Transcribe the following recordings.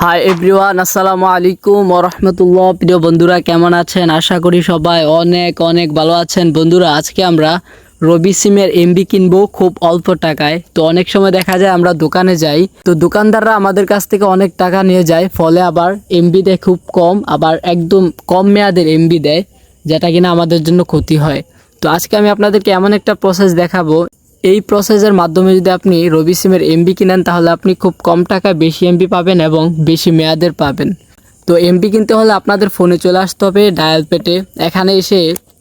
Hi everyone, আসসালামু আলাইকুম ওয়া রাহমাতুল্লাহ। প্রিয় বন্ধুরা, কেমন আছেন? আশা করি সবাই অনেক অনেক ভালো আছেন। বন্ধুরা, আজকে আমরা রবি সিমের এমবি কিনবো খুব অল্প টাকায়। তো অনেক সময় দেখা যায় আমরা দোকানে যাই, তো দোকানদাররা আমাদের কাছ থেকে অনেক টাকা নিয়ে যায়, ফলে আবার এমবি দেয় খুব কম, আবার একদম কম মেয়াদের এমবি দেয়, যেটা কিনা আমাদের জন্য ক্ষতি হয়। তো আজকে আমি আপনাদেরকে এমন একটা প্রসেস দেখাবো, এই প্রসেসের মাধ্যমে যদি আপনি রবি সিমের এমবি কিনেন, তাহলে আপনি খুব কম টাকায় বেশি এমবি পাবেন এবং বেশি মেয়াদের পাবেন। তো এমবি কিনতে হলে আপনাদের ফোনে চলে আসতে হবে ডায়াল পেটে। এখানে এসে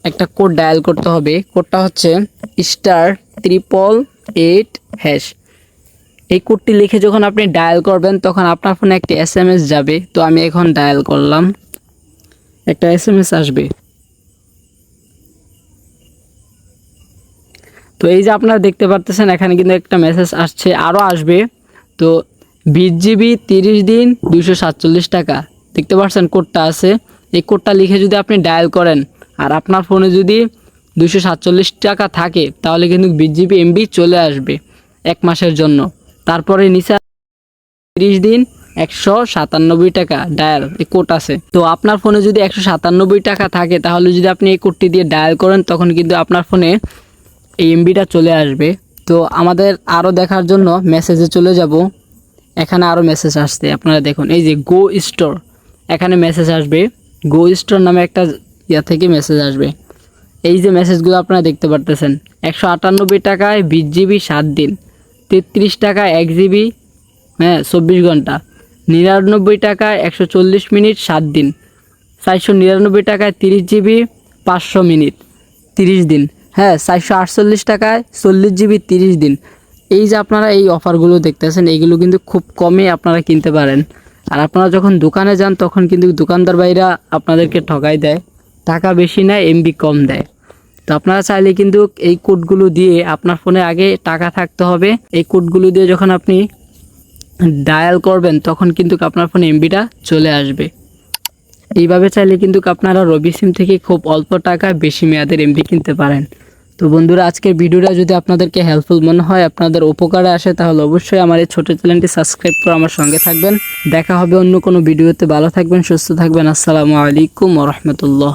একটা কোড ডায়াল করতে হবে। কোডটা হচ্ছে *888#। এই কোডটি লিখে যখন আপনি ডায়াল করবেন, তখন আপনার ফোনে একটি SMS যাবে। তো আমি এখন ডায়াল করলাম, একটা SMS আসবে। তো এই যে আপনারা দেখতে পারতেছেন, এখানে কিন্তু একটা মেসেজ আসছে, আরও আসবে। তো 20 GB 30 দিন 247 টাকা, দেখতে পাচ্ছেন কোডটা আছে। এই কোডটা লিখে যদি আপনি ডায়াল করেন আর আপনার ফোনে যদি 247 টাকা থাকে, তাহলে কিন্তু 20 GB এমবি চলে আসবে 1 মাসের জন্য। তারপরে নিচে 30 দিন 197 টাকা ডায়াল, এই কোড আছে। তো আপনার ফোনে যদি 197 টাকা থাকে, তাহলে যদি আপনি এই কোডটি দিয়ে ডায়াল করেন, তখন কিন্তু আপনার ফোনে এই এমবিটা চলে আসবে। তো আমাদের আরও দেখার জন্য মেসেজে চলে যাব। এখানে আরও মেসেজ আসছে, আপনারা দেখুন, এই যে গো স্টোর, এখানে মেসেজ আসবে। গো স্টোর নামে একটা থেকে মেসেজ আসবে। এই যে মেসেজগুলো আপনারা দেখতে পারতেছেন, 198 টাকায় 20 GB 7 দিন, 33 টাকায় 1 GB 24 ঘন্টা, 99 টাকায় 140 মিনিট 7 দিন, 499 টাকায় 30 GB 500 মিনিট 30 দিন, 448 টাকায় 40 GB 30 দিন। এই যে আপনারা এই অফারগুলো দেখতেছেন, এইগুলো কিন্তু খুব কমে আপনারা কিনতে পারেন। আর আপনারা যখন দোকানে যান, তখন কিন্তু দোকানদার ভাইরা আপনাদেরকে ঠকাই দেয়, টাকা বেশি নেয়, এমবি কম দেয়। তো আপনারা চাইলে কিন্তু এই কোডগুলো দিয়ে, আপনার ফোনে আগে টাকা থাকতে হবে, এই কোডগুলো দিয়ে যখন আপনি ডায়াল করবেন, তখন কিন্তু আপনার ফোনে এমবিটা চলে আসবে। এইভাবে চাইলে কিন্তু আপনারা রবি সিম থেকে খুব অল্প টাকায় বেশি মেয়াদের এমবি কিনতে পারেন। তো বন্ধুরা, আজকের ভিডিওটা যদি আপনাদেরকে হেল্পফুল মনে হয়, আপনাদের উপকারে আসে, তাহলে অবশ্যই আমার এই ছোট চ্যানেলটি সাবস্ক্রাইব করে আমার সঙ্গে থাকবেন। দেখা হবে অন্য কোনো ভিডিওতে। ভালো থাকবেন, সুস্থ থাকবেন। আসসালামু আলাইকুম ওয়া রাহমাতুল্লাহ।